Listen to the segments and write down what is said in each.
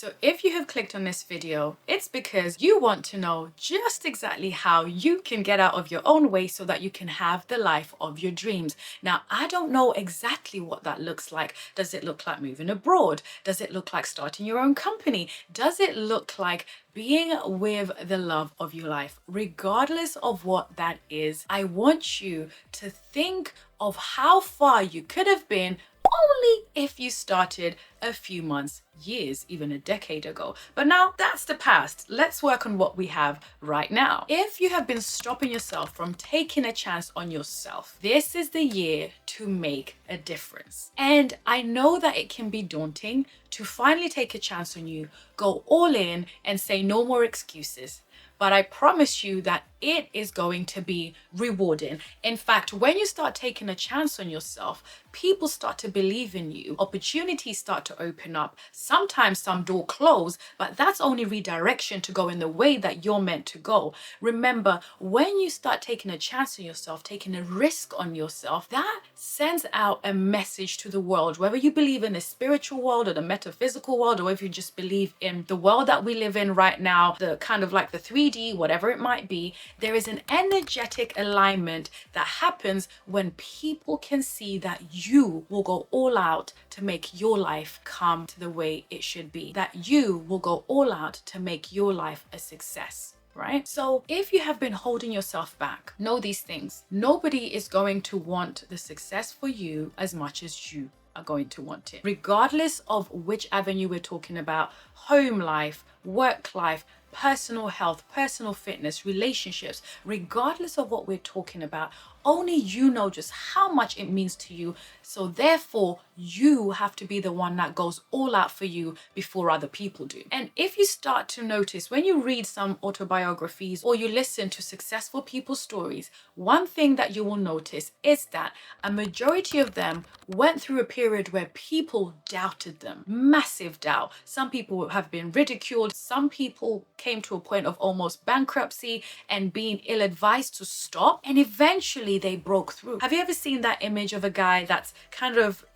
So if you have clicked on this video, it's because you want to know just exactly how you can get out of your own way so that you can have the life of your dreams. Now, I don't know exactly what that looks like. Does it look like moving abroad? Does it look like starting your own company? Does it look like being with the love of your life? Regardless of what that is, I want you to think of how far you could have been only if you started a few months, years, even a decade ago. But now that's the past. Let's work on what we have right now. If you have been stopping yourself from taking a chance on yourself, this is the year to make a difference. And I know that it can be daunting to finally take a chance on you, go all in and say no more excuses. But I promise you that it is going to be rewarding. In fact, when you start taking a chance on yourself, people start to believe in you. Opportunities start to open up. Sometimes some door close, but that's only redirection to go in the way that you're meant to go. Remember, when you start taking a chance on yourself, taking a risk on yourself, that sends out a message to the world. Whether you believe in the spiritual world or the metaphysical world, or if you just believe in the world that we live in right now, the kind of like the 3D, whatever it might be, there is an energetic alignment that happens when people can see that you will go all out to make your life come to the way it should be, that you will go all out to make your life a success. Right? So if you have been holding yourself back, know these things. Nobody is going to want the success for you as much as you are going to want it. Regardless of which avenue we're talking about, home life, work life, personal health, personal fitness, relationships, regardless of what we're talking about, only you know just how much it means to you. So therefore, you have to be the one that goes all out for you before other people do. And if you start to notice when you read some autobiographies or you listen to successful people's stories, one thing that you will notice is that a majority of them went through a period where people doubted them. Massive doubt. Some people have been ridiculed. Some people came to a point of almost bankruptcy and being ill-advised to stop. And eventually they broke through. Have you ever seen that image of a guy that's kind of,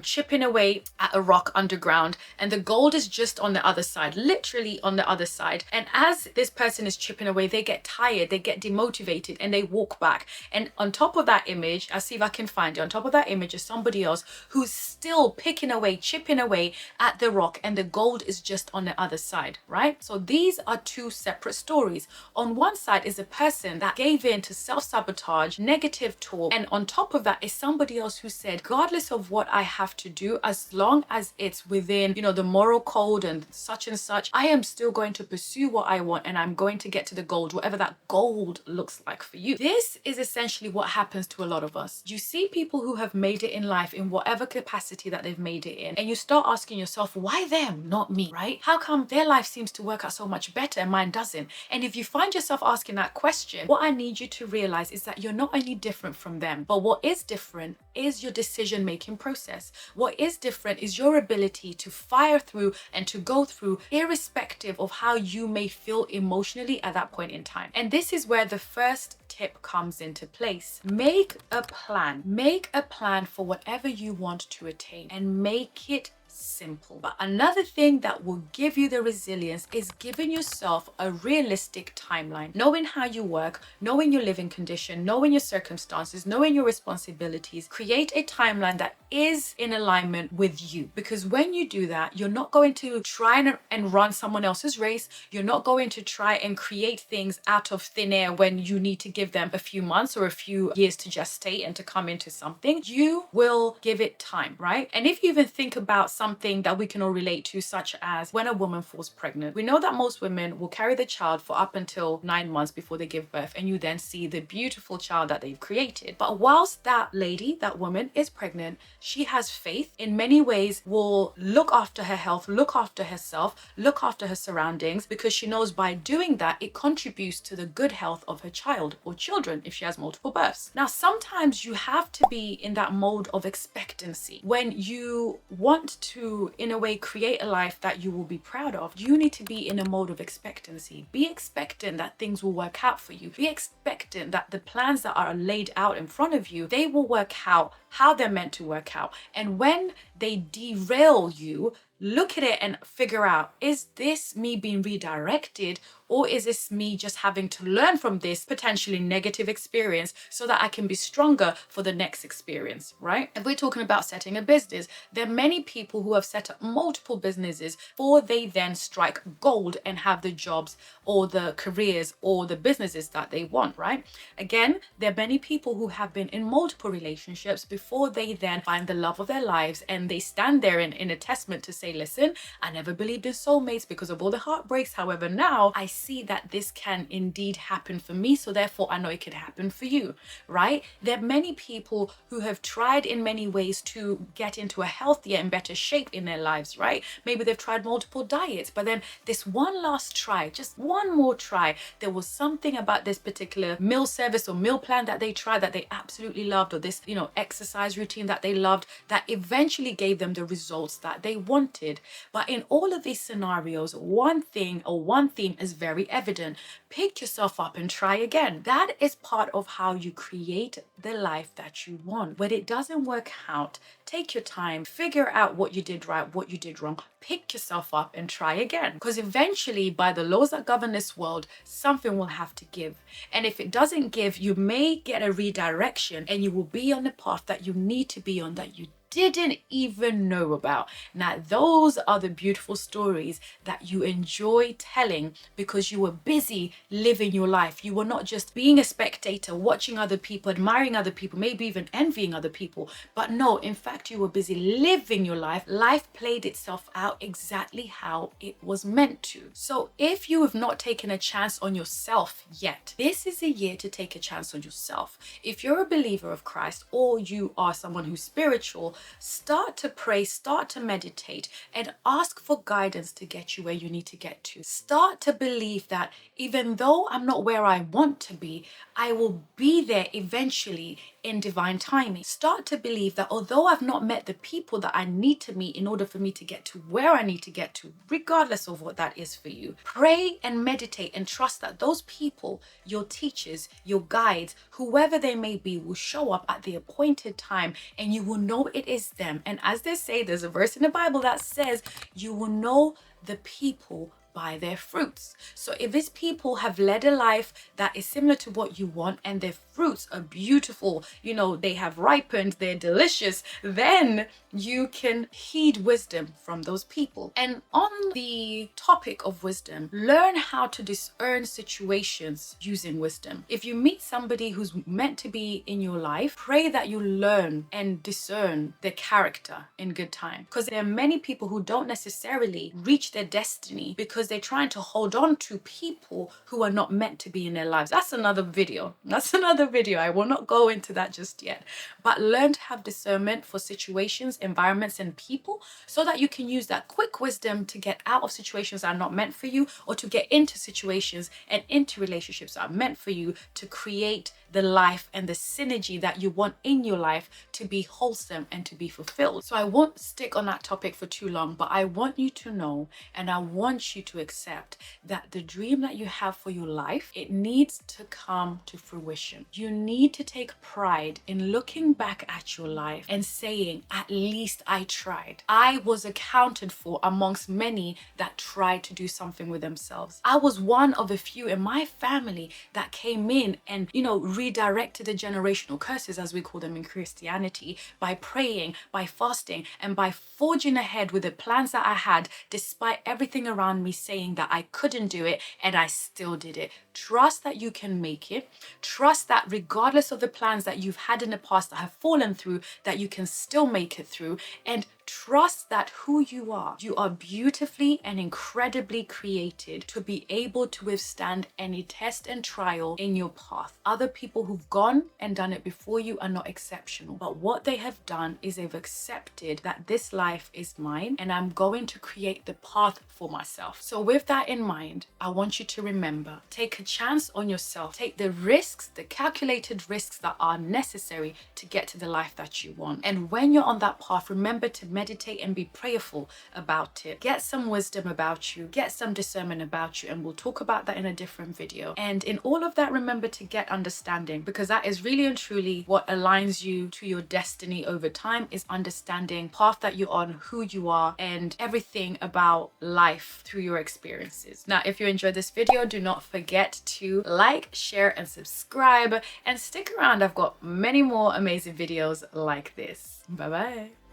chipping away at a rock underground and the gold is just on the other side, literally on the other side. And as this person is chipping away, they get tired, they get demotivated and they walk back. And on top of that image, I'll see if I can find it. On top of that image is somebody else who's still picking away, chipping away at the rock and the gold is just on the other side, right? So these are two separate stories. On one side is a person that gave in to self-sabotage, negative talk, and on top of that is somebody else who said, regardless of what I have to do, as long as it's within, the moral code and such, I am still going to pursue what I want and I'm going to get to the gold, whatever that gold looks like for you. This is essentially what happens to a lot of us. You see people who have made it in life in whatever capacity that they've made it in, and you start asking yourself, why them, not me, right? How come their life seems to work out so much better and mine doesn't? And if you find yourself asking that question, what I need you to realize is that you're not only different from them, but what is different is your decision-making process. What is different is your ability to fire through and to go through irrespective of how you may feel emotionally at that point in time. And this is where the first tip comes into place. Make a plan. Make a plan for whatever you want to attain and make it simple. But another thing that will give you the resilience is giving yourself a realistic timeline. Knowing how you work, knowing your living condition, knowing your circumstances, knowing your responsibilities. Create a timeline that is in alignment with you. Because when you do that, you're not going to try and run someone else's race. You're not going to try and create things out of thin air when you need to give them a few months or a few years to gestate and to come into something. You will give it time, right? And if you even think about something that we can all relate to, such as when a woman falls pregnant, we know that most women will carry the child for up until 9 months before they give birth, and you then see the beautiful child that they've created. But whilst that lady, that woman is pregnant, she has faith, in many ways will look after her health, look after herself, look after her surroundings, because she knows by doing that, it contributes to the good health of her child or children if she has multiple births. Now, sometimes you have to be in that mode of expectancy. When you want to, in a way, create a life that you will be proud of, you need to be in a mode of expectancy. Be expectant that things will work out for you. Be expectant that the plans that are laid out in front of you, they will work out how they're meant to work out. And when they derail you, look at it and figure out, is this me being redirected, or is this me just having to learn from this potentially negative experience so that I can be stronger for the next experience, right? If we're talking about setting a business, there are many people who have set up multiple businesses before they then strike gold and have the jobs or the careers or the businesses that they want, right? Again, there are many people who have been in multiple relationships before they then find the love of their lives, and they stand there in a testament to say, listen, I never believed in soulmates because of all the heartbreaks. However, now I see that this can indeed happen for me, so therefore I know it could happen for you, right? There are many people who have tried in many ways to get into a healthier and better shape in their lives, right? Maybe they've tried multiple diets, but then this one last try, just one more try, there was something about this particular meal service or meal plan that they tried that they absolutely loved, or this, exercise routine that they loved, that eventually gave them the results that they wanted. But in all of these scenarios, one thing or one theme is very evident. Pick yourself up and try again. That is part of how you create the life that you want. When it doesn't work out, take your time, figure out what you did right, what you did wrong, pick yourself up and try again. Because eventually, by the laws that govern this world, something will have to give. And if it doesn't give, you may get a redirection and you will be on the path that you need to be on, that you didn't even know about. Now, those are the beautiful stories that you enjoy telling because you were busy living your life. You were not just being a spectator, watching other people, admiring other people, maybe even envying other people. But no, in fact, you were busy living your life. Life played itself out exactly how it was meant to. So if you have not taken a chance on yourself yet, this is a year to take a chance on yourself. If you're a believer of Christ, or you are someone who's spiritual, start to pray, start to meditate, and ask for guidance to get you where you need to get to. Start to believe that even though I'm not where I want to be, I will be there eventually in divine timing. Start to believe that although I've not met the people that I need to meet in order for me to get to where I need to get to, regardless of what that is for you, pray and meditate and trust that those people, your teachers, your guides, whoever they may be, will show up at the appointed time, and you will know it is them. And as they say, there's a verse in the Bible that says you will know the people by their fruits. So if these people have led a life that is similar to what you want, and their fruits are beautiful, they have ripened, they're delicious, then you can heed wisdom from those people. And on the topic of wisdom, learn how to discern situations using wisdom. If you meet somebody who's meant to be in your life, pray that you learn and discern their character in good time. Because there are many people who don't necessarily reach their destiny because they're trying to hold on to people who are not meant to be in their lives. That's another video. I will not go into that just yet. But learn to have discernment for situations, environments, and people, so that you can use that quick wisdom to get out of situations that are not meant for you, or to get into situations and into relationships that are meant for you, to create the life and the synergy that you want in your life to be wholesome and to be fulfilled. So I won't stick on that topic for too long, but I want you to know, and I want you to accept that the dream that you have for your life, it needs to come to fruition. You need to take pride in looking back at your life and saying, at least I tried. I was accounted for amongst many that tried to do something with themselves. I was one of a few in my family that came in and, redirected the generational curses, as we call them in Christianity, by praying, by fasting, and by forging ahead with the plans that I had, despite everything around me saying that I couldn't do it, and I still did it. Trust that you can make it. Trust that regardless of the plans that you've had in the past that have fallen through, that you can still make it through. And trust that who you are beautifully and incredibly created to be able to withstand any test and trial in your path. Other people who've gone and done it before you are not exceptional, but what they have done is they've accepted that this life is mine and I'm going to create the path for myself. So with that in mind, I want you to remember, take a chance on yourself. Take the risks, the calculated risks that are necessary to get to the life that you want. And when you're on that path, remember to meditate and be prayerful about it. Get some wisdom about you, get some discernment about you, and we'll talk about that in a different video. And in all of that, remember to get understanding, because that is really and truly what aligns you to your destiny over time, is understanding path that you're on, who you are, and everything about life through your experiences. Now, if you enjoyed this video, do not forget to like, share, and subscribe, and stick around. I've got many more amazing videos like this. Bye bye.